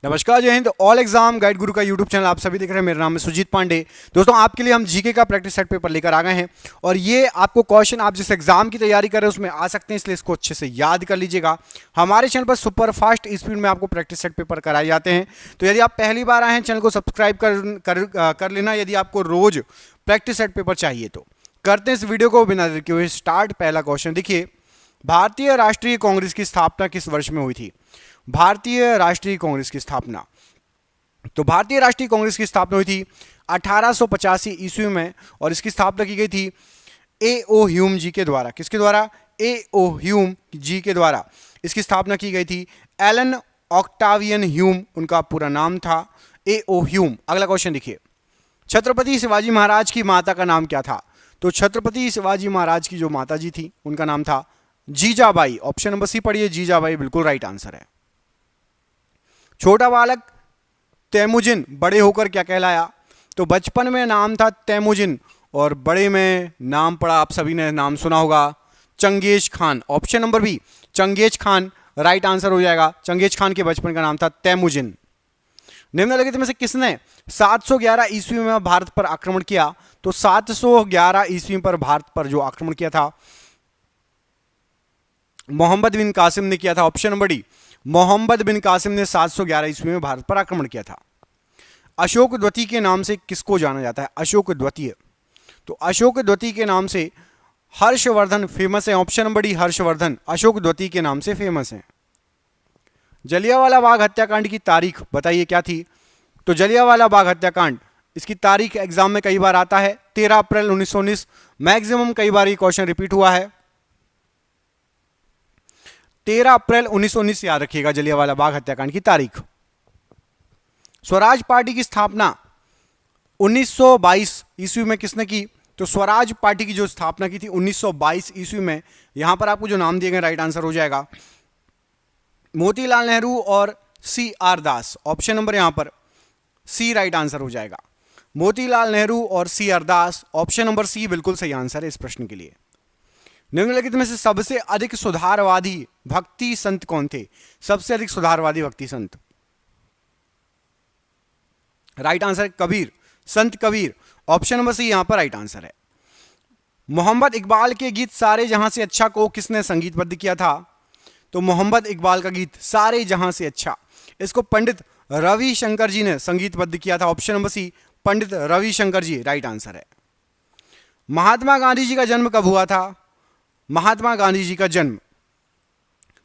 नमस्कार, जय Hind. All exam guide गुरु का यूट्यूब चैनल आप सभी देख रहे हैं। मेरा नाम है सुजीत पांडे। दोस्तों, आपके लिए हम जीके का प्रैक्टिस सेट पेपर लेकर आ गए हैं और ये आपको क्वेश्चन आप जिस एग्जाम की तैयारी कर रहे हैं उसमें आ सकते हैं, इसलिए इसको अच्छे से याद कर लीजिएगा। हमारे चैनल पर सुपर फास्ट स्पीड में आपको प्रैक्टिस सेट पेपर कराए जाते हैं। तो यदि आप पहली बार आए हैं, चैनल को सब्सक्राइब कर लेना। यदि आपको रोज प्रैक्टिस सेट पेपर चाहिए तो करते हैं इस वीडियो को बिना देर के हुए स्टार्ट। पहला क्वेश्चन देखिए, भारतीय राष्ट्रीय कांग्रेस की स्थापना किस वर्ष में हुई थी? भारतीय राष्ट्रीय कांग्रेस की स्थापना, तो भारतीय राष्ट्रीय कांग्रेस की स्थापना हुई थी 1885 ईस्वी में और इसकी स्थापना की गई थी ए ओ ह्यूम जी के द्वारा। किसके द्वारा? ए ओ ह्यूम जी के द्वारा इसकी स्थापना की गई थी। एलन ऑक्टावियन ह्यूम उनका पूरा नाम था, ए ओ ह्यूम। अगला क्वेश्चन देखिए, छत्रपति शिवाजी महाराज की माता का नाम क्या था? तो छत्रपति शिवाजी महाराज की जो माता जी थी उनका नाम था जीजाबाई। ऑप्शन नंबर सी पढ़िए, जीजाबाई बिल्कुल राइट आंसर है। छोटा बालक तैमुजिन बड़े होकर क्या कहलाया? तो बचपन में नाम था तैमुजिन और बड़े में नाम पड़ा, आप सभी ने नाम सुना होगा, Changez Khan. Option number B Changez Khan right answer हो जाएगा। चंगेज खान के बचपन का नाम था तैमुजिन। निम्नलिखित में से किसने 711 ईस्वी में भारत पर आक्रमण किया? तो 711 ईस्वी पर भारत पर जो आक्रमण किया था मोहम्मद बिन कासिम ने किया था। ऑप्शन नंबर डी मोहम्मद बिन कासिम ने 711 ईस्वी में भारत पर आक्रमण किया था। अशोक द्वितीय के नाम से किसको जाना जाता है? अशोक द्वितीय, तो अशोक द्वितीय के नाम से हर्षवर्धन फेमस है। Option number D Harshvardhan Ashok द्वितीय के नाम से फेमस है। जलियांवाला बाग हत्याकांड की तारीख बताइए क्या थी? तो जलियांवाला बाग हत्याकांड, इसकी तारीख एग्जाम में कई बार आता है 13 अप्रैल 1919। मैक्सिमम कई बार ये क्वेश्चन रिपीट हुआ है। 13 अप्रैल 1919 याद रखिएगा जलियांवाला बाग हत्याकांड की तारीख। स्वराज पार्टी की स्थापना 1922 ईस्वी में किसने की? तो स्वराज पार्टी की जो स्थापना की थी 1922 ईस्वी में, यहां पर आपको जो नाम दिए गए राइट आंसर हो जाएगा मोतीलाल नेहरू और सी आर दास। ऑप्शन नंबर यहां पर सी राइट आंसर हो जाएगा। मोतीलाल नेहरू और सी आर दास, ऑप्शन नंबर सी बिल्कुल सही आंसर है इस प्रश्न के लिए। निम्नलिखित में से सबसे अधिक सुधारवादी भक्ति संत कौन थे? सबसे अधिक सुधारवादी भक्ति संत, राइट आंसर कबीर, संत कबीर। ऑप्शन नंबर सी यहां पर राइट आंसर है। मोहम्मद इकबाल के गीत सारे जहां से अच्छा को किसने संगीतबद्ध किया था? तो मोहम्मद इकबाल का गीत सारे जहां से अच्छा, इसको पंडित रविशंकर जी ने संगीतबद्ध किया था। ऑप्शन नंबर सी पंडित रविशंकर जी राइट आंसर है। महात्मा गांधी जी का जन्म कब हुआ था? महात्मा गांधी जी का जन्म,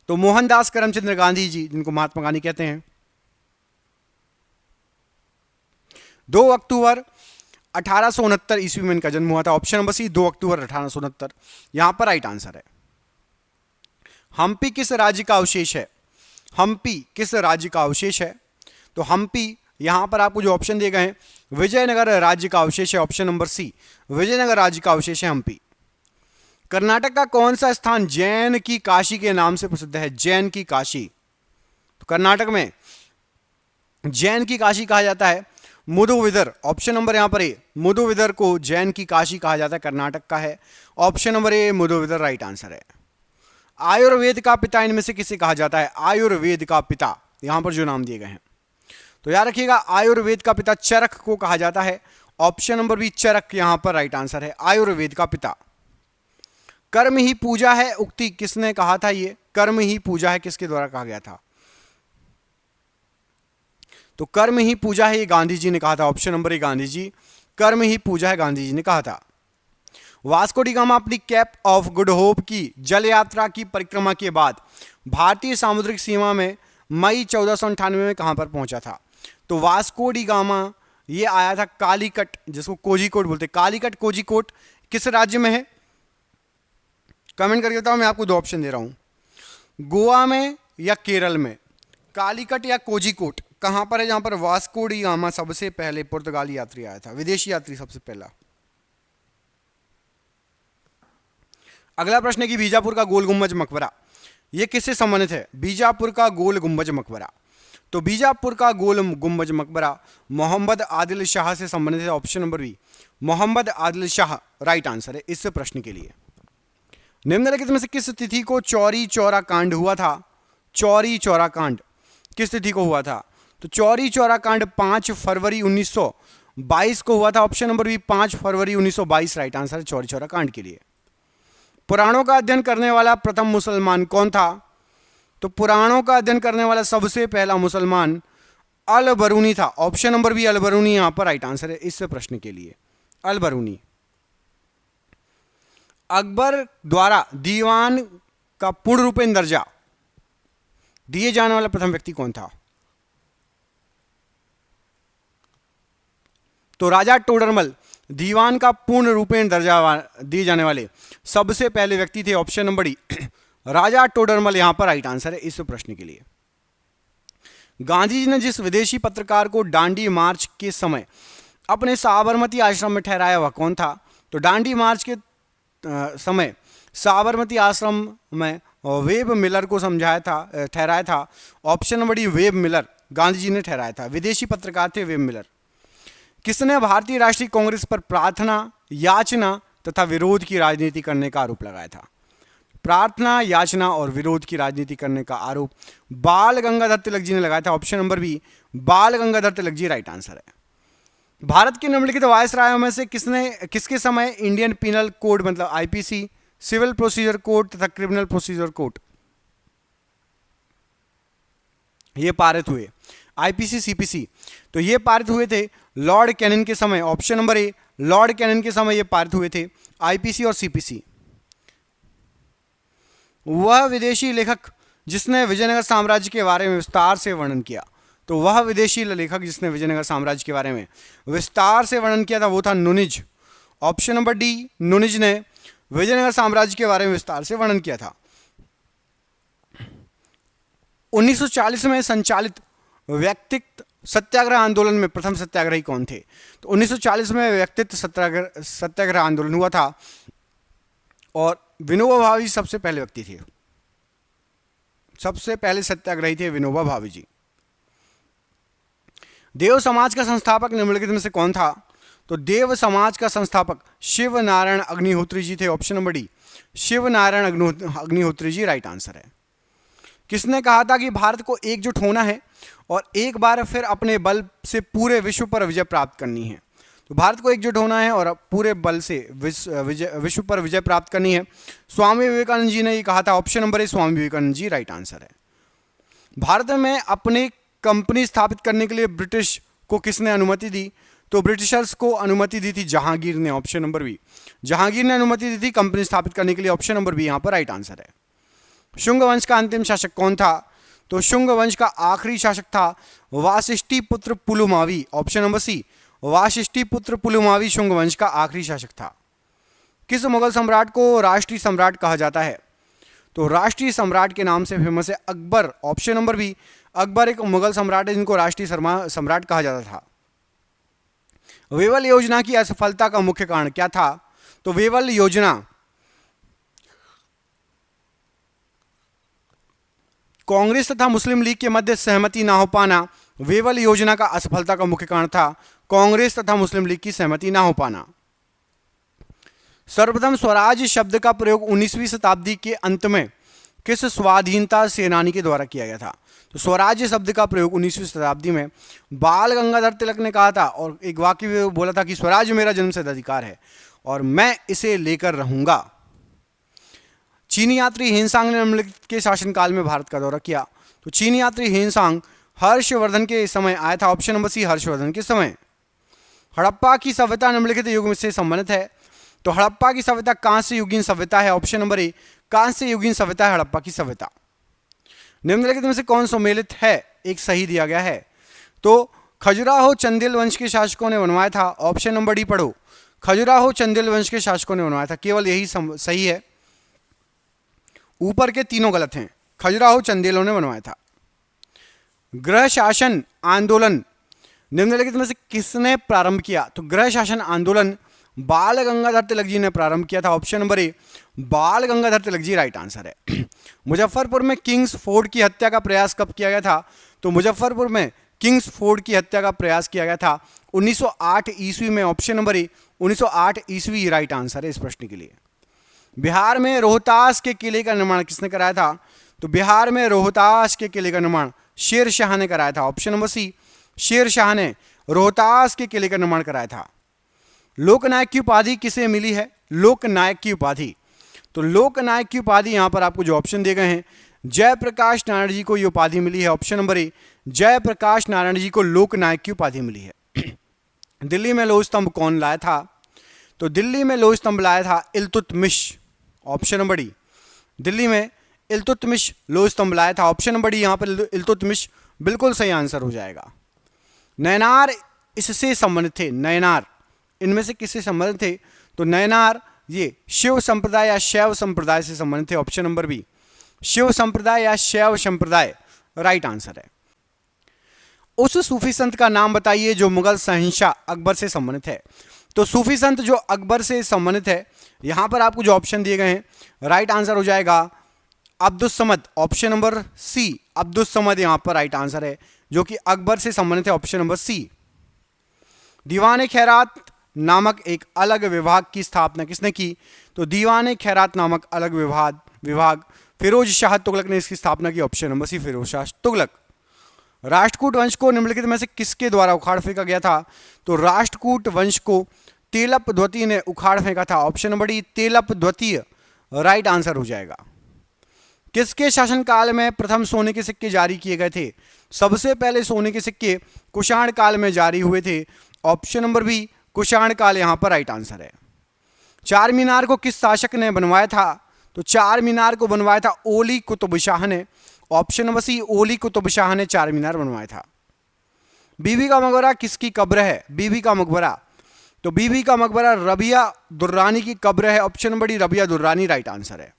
तो मोहनदास करमचंद गांधी जी, जिनको महात्मा गांधी कहते हैं, 2 अक्टूबर 1869 ईस्वी में इनका जन्म हुआ था। ऑप्शन नंबर सी 2 अक्टूबर 1869 यहां पर राइट आंसर है। हम्पी किस राज्य का अवशेष है? हम्पी किस राज्य का अवशेष है? तो हम्पी, यहां पर आपको जो ऑप्शन दिए गए हैं, विजयनगर राज्य का अवशेष है। ऑप्शन नंबर सी विजयनगर राज्य का अवशेष है हम्पी। कर्नाटक का कौन सा स्थान जैन की काशी के नाम से प्रसिद्ध है? जैन की काशी, तो कर्नाटक में जैन की काशी कहा जाता है मुदुविदर। ऑप्शन नंबर यहां पर ए मुदुविदर को जैन की काशी कहा जाता है, कर्नाटक का है। ऑप्शन नंबर ए मुदुविदर राइट आंसर है। आयुर्वेद का पिता इनमें से किसे कहा जाता है? आयुर्वेद का पिता, यहां पर जो नाम दिए गए हैं, तो याद रखिएगा आयुर्वेद का पिता चरक को कहा जाता है। ऑप्शन नंबर बी चरक यहां पर राइट आंसर है, आयुर्वेद का पिता। कर्म ही पूजा है उक्ति किसने कहा था? ये कर्म ही पूजा है किसके द्वारा कहा गया था? तो कर्म ही पूजा है ये गांधी जी ने कहा था। ऑप्शन नंबर ए गांधी जी, कर्म ही पूजा है गांधी जी ने कहा था। वास्को डी गामा अपनी कैप ऑफ गुड होप की जल यात्रा की परिक्रमा के बाद भारतीय सामुद्रिक सीमा में मई 1498 में कहां पर पहुंचा था? तो वास्को डी गामा ये आया था कालीकट, जिसको कोझिकोड बोलते, कालीकट कोझिकोड किस राज्य में है? कमेंट करके बताओ, मैं आपको 2 ऑप्शन दे रहा हूं, गोवा में या केरल में। कालीकट या कोझिकोड कहां पर है जहां पर वास्को डी गामा सबसे पहले पुर्तगाली यात्री आया था, विदेशी यात्री सबसे पहला? अगला प्रश्न है कि बीजापुर का गोल गुंबज मकबरा यह किससे संबंधित है? बीजापुर का गोल गुंबज मकबरा, तो बीजापुर का गोल गुंबज मकबरा मोहम्मद आदिल शाह से संबंधित है। Option number B Mohammad Adil Shah right answer है इस प्रश्न के लिए। निम्नलिखित में से किस तिथि को चौरी चौरा कांड हुआ था? चौरी चौरा कांड किस तिथि को हुआ था? तो चौरी चौरा कांड 5 फरवरी 1922 को हुआ था। ऑप्शन नंबर बी 5 फरवरी 1922 राइट आंसर है चौरी चौरा कांड के लिए। पुराणों का अध्ययन करने वाला प्रथम मुसलमान कौन था? तो पुराणों का अध्ययन करने वाला सबसे पहला मुसलमान अल बरूनी था। ऑप्शन नंबर बी अल बरूनी यहां पर राइट आंसर है इस प्रश्न के लिए, अल बरूनी। अकबर द्वारा दीवान का पूर्ण रूपेण दर्जा दिए जाने वाला प्रथम व्यक्ति कौन था? तो राजा टोडरमल दीवान का पूर्ण रूपेण दर्जा दिए जाने वाले सबसे पहले व्यक्ति थे। ऑप्शन नंबर डी राजा टोडरमल यहां पर राइट आंसर है इस प्रश्न के लिए। गांधी जी ने जिस विदेशी पत्रकार को दांडी मार्च के समय अपने साबरमती आश्रम में ठहराया वह कौन था? तो दांडी मार्च के समय साबरमती आश्रम में वेब मिलर को ठहराया था। Option number D Webb Miller Gandhi ji ने ठहराया था, विदेशी पत्रकार थे वेब मिलर। किसने भारतीय राष्ट्रीय कांग्रेस पर प्रार्थना, याचना तथा विरोध की राजनीति करने का आरोप लगाया था? प्रार्थना, याचना और विरोध की राजनीति करने का आरोप बाल गंगाधर तिलक जी ने लगाया था। ऑप्शन नंबर बी बाल गंगाधर तिलक जी राइट आंसर है। भारत के निम्नलिखित वायसरायों में से किसके समय इंडियन पिनल कोड मतलब आईपीसी, सिविल प्रोसीजर कोड तथा क्रिमिनल प्रोसीजर कोड ये पारित हुए? आईपीसी, सीपीसी तो ये पारित हुए थे लॉर्ड कैनिंग के समय। ऑप्शन नंबर ए लॉर्ड कैनिंग के समय ये पारित हुए थे आईपीसी और सीपीसी। वह विदेशी लेखक जिसने विजयनगर साम्राज्य के बारे में विस्तार से वर्णन किया, तो वह विदेशी लेखक जिसने विजयनगर साम्राज्य के बारे में विस्तार से वर्णन किया था वो था नुनिज। ऑप्शन नंबर डी नुनिज ने विजयनगर साम्राज्य के बारे में विस्तार से वर्णन किया था। 1940 में संचालित व्यक्तित्व सत्याग्रह आंदोलन में प्रथम सत्याग्रही कौन थे? तो 1940 में व्यक्तित्व सत्याग्रह आंदोलन हुआ था और विनोबा भावे सबसे पहले व्यक्ति थे, सबसे पहले सत्याग्रही थे विनोबा भावे जी। देव समाज का संस्थापक निम्नलिखित में से कौन था? तो देव समाज का संस्थापक शिव नारायण अग्निहोत्री जी थे। Option number D Shiv Narayan Agnihotri ji right answer है। किसने कहा था कि भारत को एकजुट होना है और एक बार फिर अपने बल से पूरे विश्व पर विजय प्राप्त करनी है? तो भारत को एकजुट होना है और पूरे बल से विश्व पर विजय प्राप्त करनी है। स्वामी विवेकानंद जी ने ये कहा था। Option number A Swami Vivekananda ji right answer है। भारत में अपनी कंपनी स्थापित करने के लिए ब्रिटिश को किसने अनुमति दी? तो ब्रिटिशर्स को अनुमति दी थी जहांगीर ने। ऑप्शन नंबर बी जहांगीर ने अनुमति दी थी कंपनी स्थापित करने के लिए। ऑप्शन नंबर बी यहां पर राइट आंसर है। शुंग वंश का अंतिम शासक कौन था? तो शुंग वंश का आखिरी शासक था Vashishthi Putra Pulumavi. Option number C Vashishthi Putra Pulumavi Shunga वंश का आखिरी शासक था। किस मुगल सम्राट को राष्ट्रीय सम्राट कहा जाता है? तो राष्ट्रीय सम्राट के नाम से फेमस है Akbar. Option number B Akbar एक मुगल सम्राट है जिनको राष्ट्रीय सम्राट कहा जाता था। वेवल योजना की असफलता का मुख्य कारण क्या था? तो वेवल योजना कांग्रेस तथा मुस्लिम लीग के मध्य सहमति ना हो पाना वेवल योजना का असफलता का मुख्य कारण था। कांग्रेस तथा मुस्लिम लीग की सहमति ना हो पाना। सर्वप्रथम स्वराज शब्द का प्रयोग 19वीं शताब्दी के अंत में किस स्वाधीनता सेनानी के द्वारा किया गया था? तो स्वराज्य शब्द का प्रयोग 19वीं शताब्दी में बाल गंगाधर तिलक ने कहा था और एक वाक्य में बोला था कि स्वराज मेरा जन्मसिद्ध अधिकार है और मैं इसे लेकर रहूंगा। चीनी यात्री हेनसांग ने निम्नलिखित के शासनकाल में भारत का दौरा किया। तो चीनी यात्री हेनसांग हर्षवर्धन के समय आया था। ऑप्शन नंबर सी हर्षवर्धन के समय। हड़प्पा की सभ्यता निम्नलिखित युग से संबंधित है। तो हड़प्पा की सभ्यता कांस्य युगीन सभ्यता है। ऑप्शन नंबर ए कांस्य युगीन सभ्यता है हड़प्पा की सभ्यता। निम्नलिखित में से कौन सम्मिलित है? एक सही दिया गया है। तो खजुराहो चंदेल वंश के शासकों ने बनवाया था। ऑप्शन नंबर डी पढ़ो खजुराहो चंदेल वंश के शासकों ने बनवाया था। केवल यही सही है, ऊपर के तीनों गलत हैं। खजुराहो चंदेलों ने बनवाया था। गृह शासन आंदोलन निम्नलिखित में से किसने प्रारंभ किया? तो गृह शासन आंदोलन बाल गंगाधर तिलक जी ने प्रारंभ किया था। ऑप्शन नंबर ए बाल गंगाधर तिलक जी राइट आंसर है। मुजफ्फरपुर में किंग्स फोर्ड की हत्या का प्रयास कब किया गया था? तो मुजफ्फरपुर में किंग्स फोर्ड की हत्या का प्रयास किया गया था 1908 ईस्वी में। ऑप्शन नंबर ए 1908 ईस्वी राइट आंसर है इस प्रश्न के लिए। बिहार में रोहतास के किले का निर्माण किसने कराया था? तो बिहार में रोहतास के किले का निर्माण शेर शाह ने कराया था। ऑप्शन नंबर सी, शेर शाह ने रोहतास के किले का निर्माण कराया था। लोकनायक की उपाधि किसे मिली है? लोकनायक की उपाधि, तो लोकनायक की उपाधि यहां पर आपको जो ऑप्शन दिए गए हैं, जयप्रकाश नारायण जी को यह उपाधि मिली है। Option number A, Jayaprakash Narayan ji को लोकनायक की उपाधि मिली है। दिल्ली में लोह स्तंभ कौन लाया था? तो दिल्ली में लोह स्तंभ लाया था Iltutmish. Option number D, Delhi में इल्तुतमिश लोह स्तंभ लाया था। ऑप्शन नंबर डी यहां पर इल्तुतमिश बिल्कुल सही आंसर हो जाएगा। नयनार इससे संबंधित थे। नयनार इनमें से किससे संबंधित थे? तो नयनार ये शिव संप्रदाय या शैव संप्रदाय से संबंधित थे। ऑप्शन नंबर बी, शिव संप्रदाय या शैव संप्रदाय राइट आंसर है। उस सूफी संत का नाम बताइए जो मुगल शहंशाह अकबर से संबंधित है। तो सूफी संत जो अकबर से संबंधित है, यहां पर आपको जो ऑप्शन दिए गए हैं, राइट आंसर हो जाएगा Abdus Samad. Option number C, Abdus Samad यहां पर राइट आंसर है, जो कि अकबर से संबंधित है। Option number C. Diwane Khairat नामक एक अलग विभाग की स्थापना किसने की? तो दीवाने खैरात नामक अलग विभाग फिरोज शाह तुगलक ने इसकी स्थापना की। Option number C, Firoz Shah Tughlaq. Rashtrakuta वंश को निम्नलिखित में से किसके द्वारा उखाड़ फेंका गया था? तो राष्ट्रकूट वंश को तेलप द्वितीय ने उखाड़ फेंका था। ऑप्शन नंबर डी, तेलप द्वितीय राइट आंसर हो जाएगा। किसके शासनकाल में प्रथम सोने के सिक्के जारी किए गए थे? सबसे पहले सोने के सिक्के कुषाण काल में जारी हुए थे। ऑप्शन नंबर बी, कुषाण काल यहां पर राइट आंसर है। चार मीनार को किस शासक ने बनवाया था? तो चार मीनार को बनवाया था ओली कुतुब शाह ने। ऑप्शन नंबर सी, ओली कुतुब शाह ने चार मीनार बनवाया था। बीबी का मकबरा किसकी कब्र है? बीबी का मकबरा, तो बीबी का मकबरा रबिया दुर्रानी की कब्र है। Option number D, Rabia Durrani right answer है।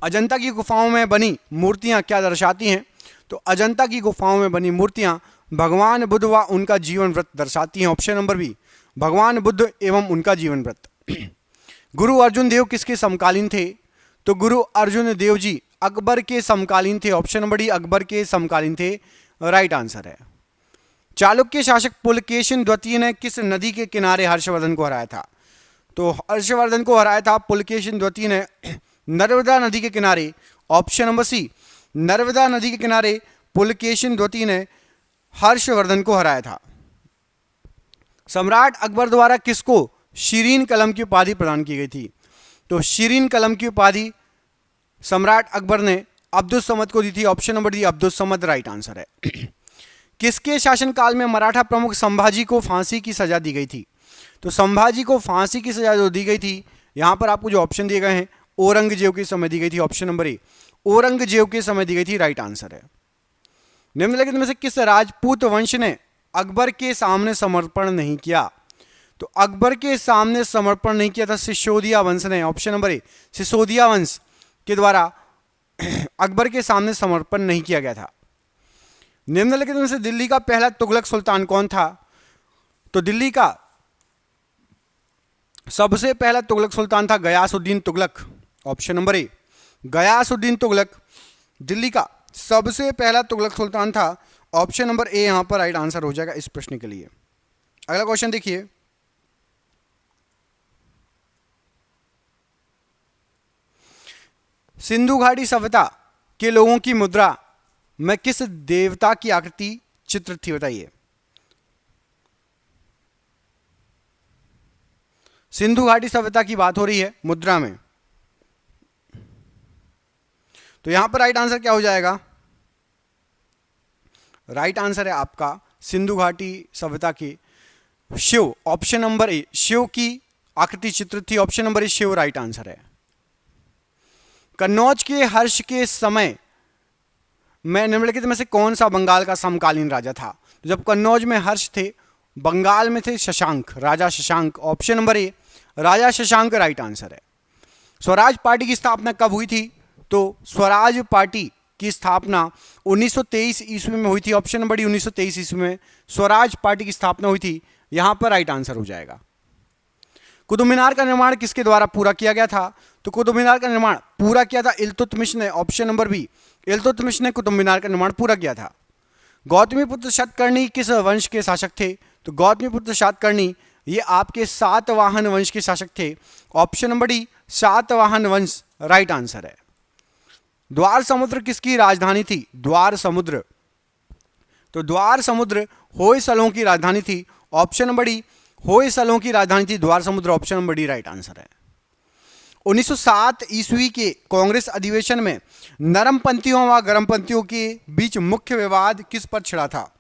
अजंता की गुफाओं में बनी मूर्तियां क्या दर्शाती हैं? तो अजंता की गुफाओं में बनी मूर्तियां भगवान बुद्ध व उनका जीवन व्रत दर्शाती हैं। ऑप्शन नंबर बी, भगवान बुद्ध एवं उनका जीवन व्रत। गुरु अर्जुन देव किसके समकालीन थे? तो गुरु अर्जुन देव जी अकबर के समकालीन थे। ऑप्शन नंबर डी, अकबर के समकालीन थे राइट आंसर है। चालुक्य शासक पुलकेशिन द्वितीय ने किस नदी के किनारे हर्षवर्धन को हराया था? तो हर्षवर्धन को हराया था पुलकेशिन द्वितीय ने नर्मदा नदी के किनारे। ऑप्शन नंबर सी, नर्मदा नदी के किनारे पुलकेशिन द्वितीय ने हर्षवर्धन को हराया था। सम्राट अकबर द्वारा किसको शीरीन कलम की उपाधि प्रदान की गई थी? तो शीरीन कलम की उपाधि सम्राट अकबर ने अब्दुस समद को दी थी। Option number D, Abdus Samad right answer है। किसके शासनकाल में मराठा प्रमुख संभाजी को फांसी की सजा दी गई थी? तो संभाजी को फांसी की सजा जो दी गई थी, यहां पर आपको जो ऑप्शन दिए गए हैं, औरंगजेब के समय दी गई थी। ऑप्शन नंबर ए, औरंगजेब के समय दी गई थी राइट आंसर है। निम्नलिखित में से किस राजपूत वंश ने अकबर के सामने समर्पण नहीं किया? तो अकबर के सामने समर्पण नहीं किया था सिसोदिया वंश ने। ऑप्शन नंबर ए, सिसोदिया वंश के द्वारा अकबर के सामने समर्पण नहीं किया गया था। निम्नलिखित में से दिल्ली का पहला तुगलक सुल्तान कौन था? तो दिल्ली का सबसे पहला तुगलक सुल्तान था Ghiyasuddin Tughlaq. Option number A, Ghiyasuddin Tughlaq Delhi का सबसे पहला तुगलक सुल्तान था। ऑप्शन नंबर ए यहां पर राइट आंसर हो जाएगा इस प्रश्न के लिए। अगला क्वेश्चन देखिए, सिंधु घाटी सभ्यता के लोगों की मुद्रा में किस देवता की आकृति चित्रित थी? बताइए। सिंधु घाटी सभ्यता की बात हो रही है मुद्रा में, तो यहां पर राइट आंसर क्या हो जाएगा? राइट आंसर है आपका सिंधु घाटी सभ्यता की Shiva. Option number A, Shiva की आकृति चित्रित थी। Option number A, Shiva right answer है। कन्नौज के हर्ष के समय में निम्नलिखित में से कौन सा बंगाल का समकालीन राजा था? तो जब कन्नौज में हर्ष थे, बंगाल में थे Shashank, Raja Shashank. Option number A, Raja Shashank right answer है। स्वराज पार्टी की स्थापना कब हुई थी? तो स्वराज पार्टी की स्थापना 1923 ईस्वी में हुई थी। ऑप्शन नंबर डी, 1923 ईस्वी में स्वराज पार्टी की स्थापना हुई थी। यहां पर राइट आंसर हो जाएगा। कुतुब मीनार का निर्माण किसके द्वारा पूरा किया गया था? तो कुतुब मीनार का निर्माण पूरा किया था इल्तुतमिश ने। ऑप्शन नंबर बी, इल्तुतमिश ने कुतुब मीनार का निर्माण पूरा किया था। गौतमीपुत्र सातकर्णी किस वंश के शासक थे? तो गौतमीपुत्र सातकर्णी ये आपके सातवाहन वंश के शासक थे। ऑप्शन नंबर डी, सातवाहन वंश राइट आंसर है। द्वार समुद्र किसकी राजधानी थी? द्वार समुद्र, तो द्वार समुद्र होयसलों की राजधानी थी। ऑप्शन नंबर डी, होयसलों की राजधानी थी द्वार समुद्र, option number D right answer है। 1907 ईस्वी के कांग्रेस अधिवेशन में नरमपंथियों व गर्मपंथियों के बीच मुख्य विवाद किस पर छिड़ा था?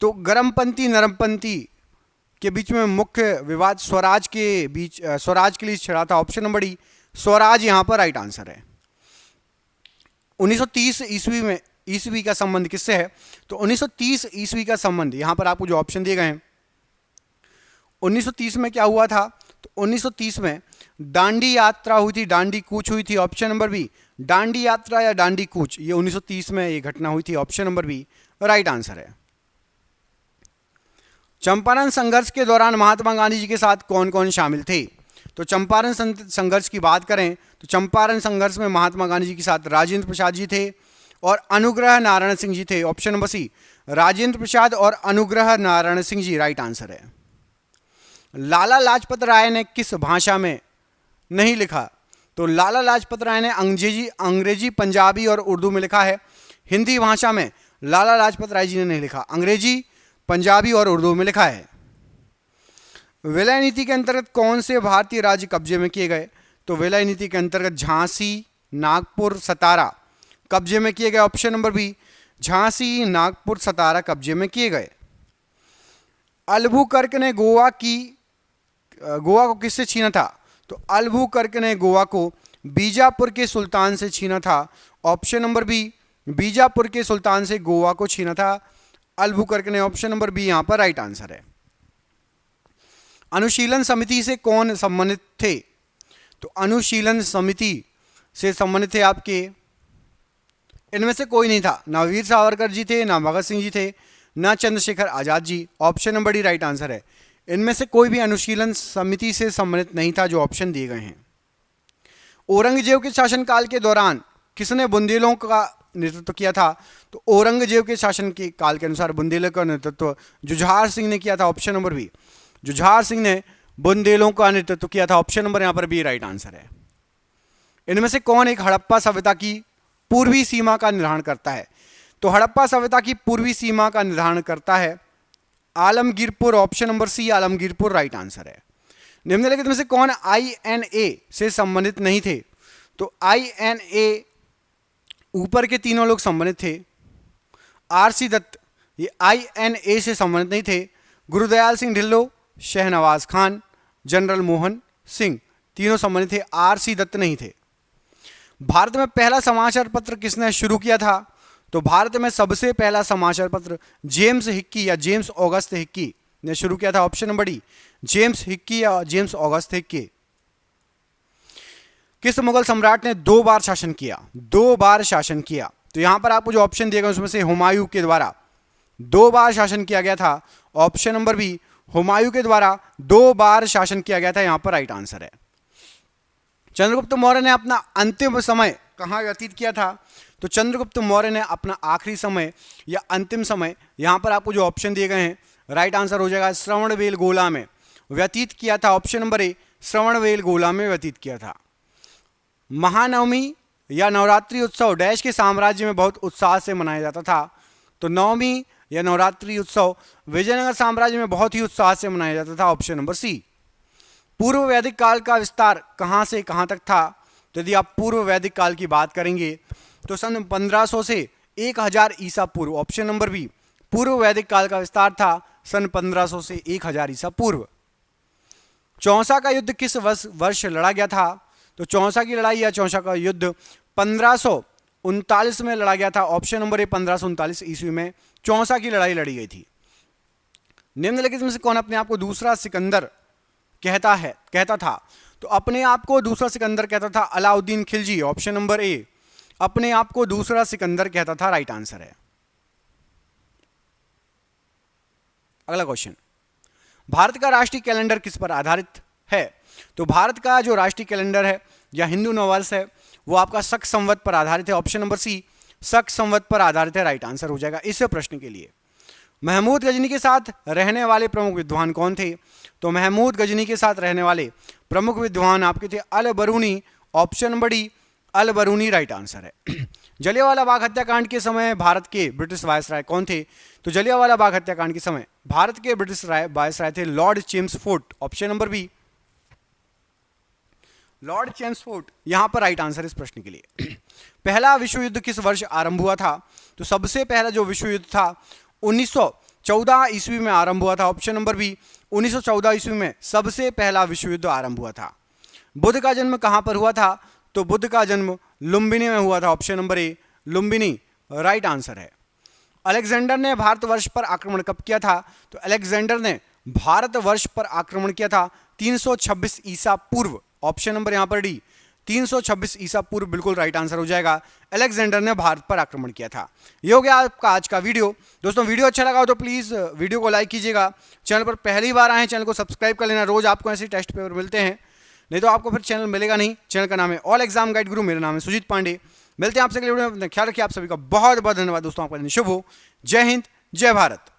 तो गर्मपंथी नरमपंथी के बीच में मुख्य विवाद स्वराज के लिए छिड़ा था। ऑप्शन नंबर डी स्वराज यहां पर राइट आंसर है। 1930 ईस्वी का संबंध किससे है? तो 1930 ईस्वी का संबंध यहां पर आपको जो ऑप्शन दिए गए हैं, 1930 में क्या हुआ था? तो 1930 में दांडी यात्रा हुई थी, दांडी कूच हुई थी। ऑप्शन नंबर बी दांडी यात्रा या दांडी कूच, ये 1930 में ये घटना हुई थी। Option number B right answer है। चंपारण संघर्ष के दौरान महात्मा गांधी जी के साथ कौन कौन शामिल थे? तो चंपारण संघर्ष की बात करें तो चंपारण संघर्ष में महात्मा गांधी जी के साथ राजेंद्र प्रसाद जी थे और अनुग्रह नारायण सिंह जी थे। ऑप्शन नंबर सी राजेंद्र प्रसाद और अनुग्रह नारायण सिंह जी राइट आंसर है। लाला लाजपत राय ने किस भाषा में नहीं लिखा? तो लाला लाजपत राय ने अंग्रेजी, पंजाबी और उर्दू में लिखा है। हिंदी भाषा में लाला लाजपत राय जी ने नहीं लिखा, अंग्रेजी, पंजाबी और उर्दू में लिखा है। विलय नीति के अंतर्गत कौन से भारतीय राज्य कब्जे में किए गए? तो विलय नीति के अंतर्गत झांसी, नागपुर, सतारा कब्जे में किए गए। Option number B Jhansi, Nagpur, Satara कब्जे में किए गए। अल्बुकर्क ने गोवा को किससे छीना था? तो अल्बुकर्क ने गोवा को बीजापुर के सुल्तान से छीना था। ऑप्शन नंबर बी बीजापुर के सुल्तान से गोवा को छीना था अल्बुकर्क ने। ऑप्शन नंबर बी यहां पर राइट आंसर है। अनुशीलन समिति से कौन संबंधित थे? तो अनुशीलन समिति से संबंधित थे आपके, इनमें से कोई नहीं था, ना वीर सावरकर जी थे, ना भगत सिंह जी थे, ना Chandrashekhar Azad ji. Option number D right answer है। इनमें से कोई भी अनुशीलन समिति से संबंधित नहीं था जो ऑप्शन दिए गए हैं। औरंगजेब के शासनकाल के दौरान किसने बुंदेलों का नेतृत्व किया था? तो औरंगजेब के शासन के काल के अनुसार बुंदेलों का नेतृत्व जुझार सिंह ने किया था। Option number B Jujhar Singh ने बुंदेलों का नेतृत्व किया था। ऑप्शन नंबर यहां पर बी राइट आंसर है। इनमें से कौन एक हड़प्पा सभ्यता की पूर्वी सीमा का निर्धारण करता है? तो हड़प्पा सभ्यता की पूर्वी सीमा का निर्धारण करता है Alamgirpur. Option number C Alamgirpur right answer है। निम्नलिखित में से कौन INA से संबंधित नहीं थे? तो INA ऊपर के तीनों लोग संबंधित थे। RC दत्त ये INA से संबंधित नहीं थे। गुरुदयाल सिंह ढिल्लो, शहनवाज खान, जनरल मोहन सिंह तीनों संबंधित थे, RC दत्त नहीं थे। भारत में पहला समाचार पत्र किसने शुरू किया था? तो भारत में सबसे पहला समाचार पत्र जेम्स हिक्की या जेम्स ऑगस्ट हिक्की ने शुरू किया था। Option number D James Hickey या जेम्स ऑगस्ट हिक्की। किस मुगल सम्राट ने 2 बार शासन किया? 2 बार शासन किया। तो यहां पर आपको जो ऑप्शन दिए गए उसमें से हुमायूं के द्वारा 2 बार शासन किया गया था। ऑप्शन नंबर बी हुमायूं के द्वारा 2 बार शासन किया गया था, यहां पर राइट आंसर है। चंद्रगुप्त मौर्य ने अपना अंतिम समय कहां व्यतीत किया था? तो चंद्रगुप्त मौर्य ने अपना आखिरी समय या अंतिम समय, यहां पर आपको जो ऑप्शन दिए गए हैं राइट आंसर हो जाएगा श्रवणबेलगोला में व्यतीत किया था। ऑप्शन नंबर ए श्रवणबेलगोला में व्यतीत किया था। महानवमी या नवरात्रि उत्सव डैश के साम्राज्य में बहुत उत्साह से मनाया जाता था। तो नवमी या नवरात्रि उत्सव विजयनगर साम्राज्य में बहुत ही उत्साह से मनाया जाता था। Option number C. पूर्व वैदिक काल का विस्तार कहां से कहां तक था? तो यदि आप पूर्व वैदिक काल की बात करेंगे तो सन 1500 से 1000 ईसा पूर्व। ऑप्शन नंबर बी पूर्व वैदिक काल का विस्तार था सन 1500 से 1000 ईसा पूर्व। चौसा का युद्ध किस वर्ष लड़ा गया था? तो चौसा की लड़ाई या चौसा का युद्ध 1539 में लड़ा गया था। ऑप्शन नंबर ए 1539 ईस्वी में चौसा की लड़ाई लड़ी गई थी। निम्नलिखित में से कौन अपने आप को दूसरा सिकंदर कहता था? तो अपने आप को दूसरा सिकंदर कहता था अलाउद्दीन खिलजी। ऑप्शन नंबर ए अपने आप को दूसरा सिकंदर कहता था, राइट आंसर है। अगला क्वेश्चन, भारत का राष्ट्रीय कैलेंडर किस पर आधारित है? तो भारत का जो राष्ट्रीय कैलेंडर है या हिंदू नववर्ष है वो आपका शक संवत पर आधारित है। ऑप्शन नंबर सी शक संवत पर आधारित है, राइट आंसर हो जाएगा इस प्रश्न के लिए। महमूद गजनी के साथ रहने वाले प्रमुख विद्वान कौन थे? तो महमूद गजनी के साथ रहने वाले प्रमुख विद्वान आपके थे अल बरूनी। Option number D all बरूनी right answer है। जलियांवाला बाग हत्याकांड के समय भारत के ब्रिटिश वायसराय कौन थे? तो जलियांवाला बाग हत्याकांड के समय भारत के ब्रिटिश वायसराय थे Lord Chelmsford, option number B, Lord Chelmsford यहां पर राइट आंसर इस प्रश्न के लिए। पहला विश्व युद्ध किस वर्ष आरंभ हुआ था? तो सबसे पहला जो विश्व युद्ध था 1914 ईस्वी में आरंभ हुआ था, ऑप्शन नंबर बी, 1914 ईस्वी में सबसे पहला विश्व युद्ध आरंभ हुआ था। बुद्ध का जन्म कहां पर हुआ था? तो बुद्ध का जन्म लुम्बिनी में हुआ था, ऑप्शन नंबर ए, लुम्बिनी राइट आंसर है। अलेक्जेंडर ने भारतवर्ष पर आक्रमण कब किया था? तो अलेक्जेंडर ने भारतवर्ष पर आक्रमण किया था 326 ईसा पूर्व, ऑप्शन नंबर यहां पर डी, 326 ईसा पूर्व बिल्कुल राइट आंसर हो जाएगा। अलेक्जेंडर ने भारत पर आक्रमण किया था। ये हो गया आपका आज का वीडियो। दोस्तों वीडियो अच्छा लगा हो तो प्लीज़ वीडियो को लाइक कीजिएगा। चैनल पर पहली बार आए हैं चैनल को सब्सक्राइब कर लेना, रोज आपको ऐसे टेस्ट पेपर मिलते हैं, नहीं तो आपको फिर चैनल मिलेगा नहीं। चैनल का नाम है ऑल एग्जाम गाइड गुरु, मेरा नाम है सुजीत पांडे। मिलते हैं आपसे अगले वीडियो में, ख्याल रखिए। आप सभी का बहुत बहुत धन्यवाद दोस्तों, आपका दिन शुभ हो। जय हिंद, जय भारत।